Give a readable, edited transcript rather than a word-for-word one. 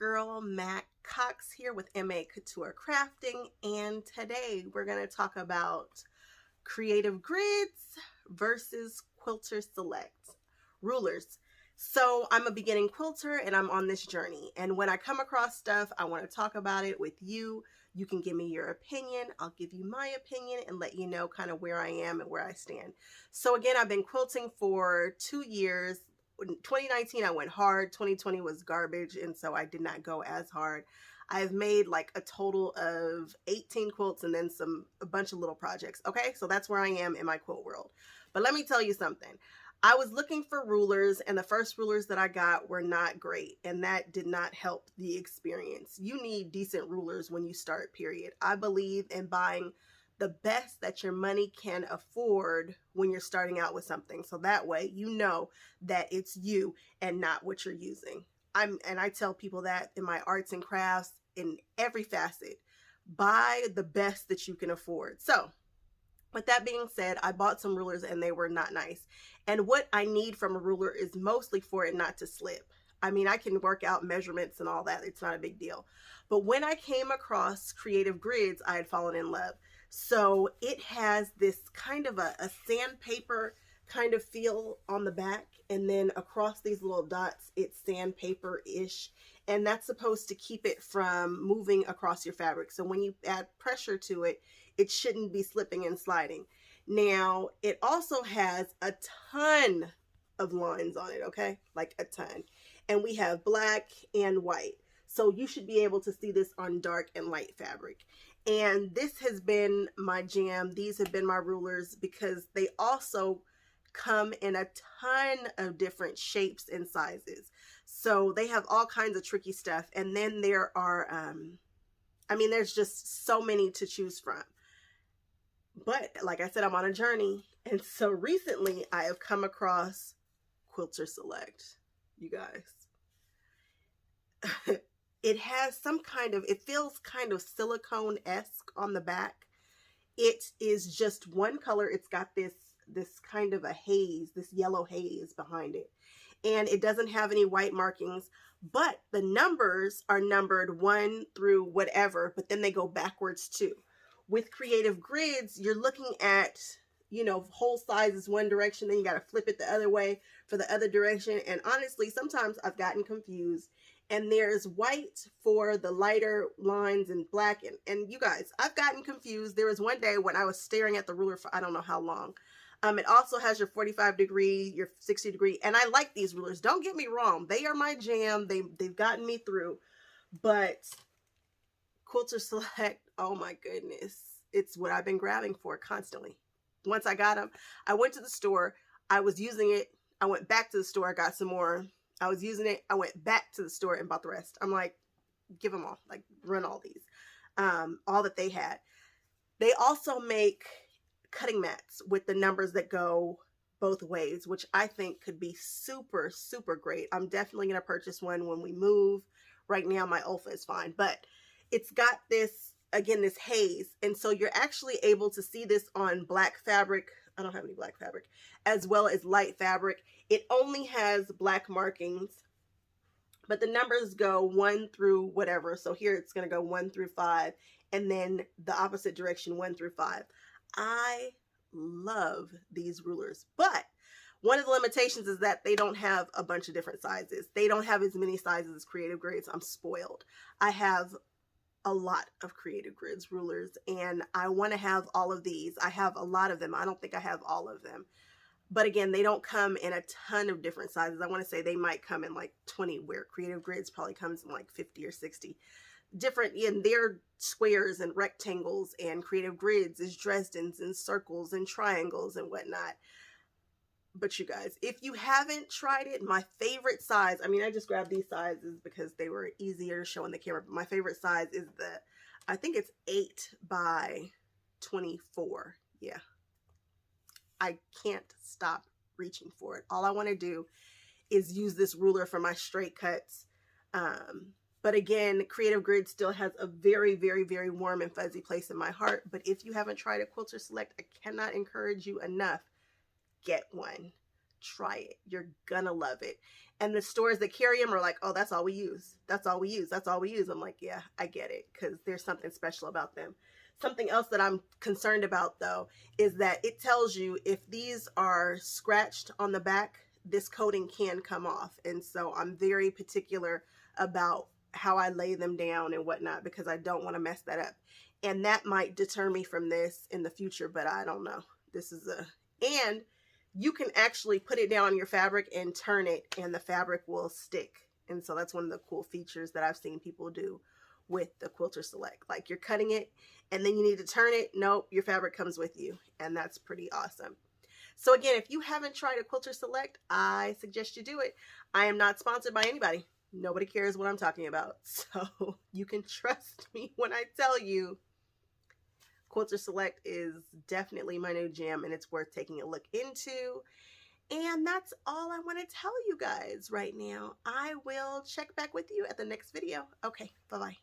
girl Mac Cox here with MA Couture Crafting, and today we're going to talk about creative grids versus Quilters Select rulers. So I'm a beginning quilter and I'm on this journey, and when I come across stuff, I want to talk about it with you. You can give me your opinion, I'll give you my opinion and let you know kind of where I am and where I stand. So again, I've been quilting for 2 years. In 2019 I went hard, 2020 was garbage, and so I did not go as hard. I've made like a total of 18 quilts and then a bunch of little projects. Okay, so that's where I am in my quilt world. But let me tell you something. I was looking for rulers, and the first rulers that I got were not great, and that did not help the experience. You need decent rulers when you start, period. I believe in buying the best that your money can afford when you're starting out with something, so that way you know that it's you and not what you're using. I tell people that in my arts and crafts, in every facet, buy the best that you can afford. So with that being said, I bought some rulers and they were not nice. And what I need from a ruler is mostly for it not to slip. I mean, I can work out measurements and all that. It's not a big deal. But when I came across Creative Grids, I had fallen in love. So it has this kind of a sandpaper kind of feel on the back, and then across these little dots, it's sandpaper-ish. And that's supposed to keep it from moving across your fabric. So when you add pressure to it, it shouldn't be slipping and sliding. Now, it also has a ton of lines on it, okay? Like a ton. And we have black and white. So you should be able to see this on dark and light fabric. And this has been my jam. These have been my rulers because they also come in a ton of different shapes and sizes. So they have all kinds of tricky stuff. And then there are, I mean, there's just so many to choose from. But like I said, I'm on a journey. And so recently I have come across Quilters Select, you guys. It has some kind of, it feels kind of silicone-esque on the back. It is just one color. It's got this kind of a haze, this yellow haze behind it. And it doesn't have any white markings, but the numbers are numbered 1 through whatever, but then they go backwards too. With Creative Grids, you're looking at, you know, whole sizes one direction, then you got to flip it the other way for the other direction. And honestly, sometimes I've gotten confused. And there's white for the lighter lines and black. And you guys, I've gotten confused. There was one day when I was staring at the ruler for I don't know how long. It also has your 45 degree, your 60 degree. And I like these rulers. Don't get me wrong. They are my jam. They've gotten me through. But Quilters Select, oh my goodness. It's what I've been grabbing for constantly. Once I got them, I went to the store. I was using it. I went back to the store. I got some more. I was using it. I went back to the store and bought the rest. I'm like, give them all. Like, run all these. All that they had. They also make cutting mats with the numbers that go both ways, which I think could be super, super great. I'm definitely going to purchase one when we move. Right now, my Olfa is fine. But it's got this, again, this haze. And so you're actually able to see this on black fabric. I don't have any black fabric, as well as light fabric. It only has black markings, but the numbers go 1 through whatever. So here it's going to go 1 through 5, and then the opposite direction, 1 through 5. I love these rulers, but one of the limitations is that they don't have a bunch of different sizes. They don't have as many sizes as Creative Grids. I'm spoiled. I have a lot of Creative Grids rulers, and I want to have all of these. I have a lot of them. I don't think I have all of them. But again, they don't come in a ton of different sizes. I want to say they might come in like 20, where Creative Grids probably comes in like 50 or 60. Different, and they're squares and rectangles, and Creative Grids is Dresdens and circles and triangles and whatnot. But you guys, if you haven't tried it, my favorite size, I mean, I just grabbed these sizes because they were easier to show on the camera, but my favorite size is I think it's 8 by 24. Yeah. I can't stop reaching for it. All I want to do is use this ruler for my straight cuts. But again, Creative Grid still has a very, very, very warm and fuzzy place in my heart. But if you haven't tried a Quilters Select, I cannot encourage you enough. Get one. try it. You're gonna love it. And the stores that carry them are like, oh, that's all we use. That's all we use. That's all we use. I'm like, yeah, I get it, because there's something special about them. Something else that I'm concerned about, though, is that it tells you if these are scratched on the back, this coating can come off. And so I'm very particular about how I lay them down and whatnot, because I don't want to mess that up. And that might deter me from this in the future, but I don't know. This is and you can actually put it down on your fabric and turn it, and the fabric will stick. And so that's one of the cool features that I've seen people do with the Quilters Select. Like, you're cutting it and then you need to turn it. Nope, your fabric comes with you, and that's pretty awesome. So again, if you haven't tried a Quilters Select, I suggest you do it. I am not sponsored by anybody. Nobody cares what I'm talking about. So you can trust me when I tell you Quilters Select is definitely my new jam, and it's worth taking a look into. And that's all I want to tell you guys right now. I will check back with you at the next video. Okay, bye-bye.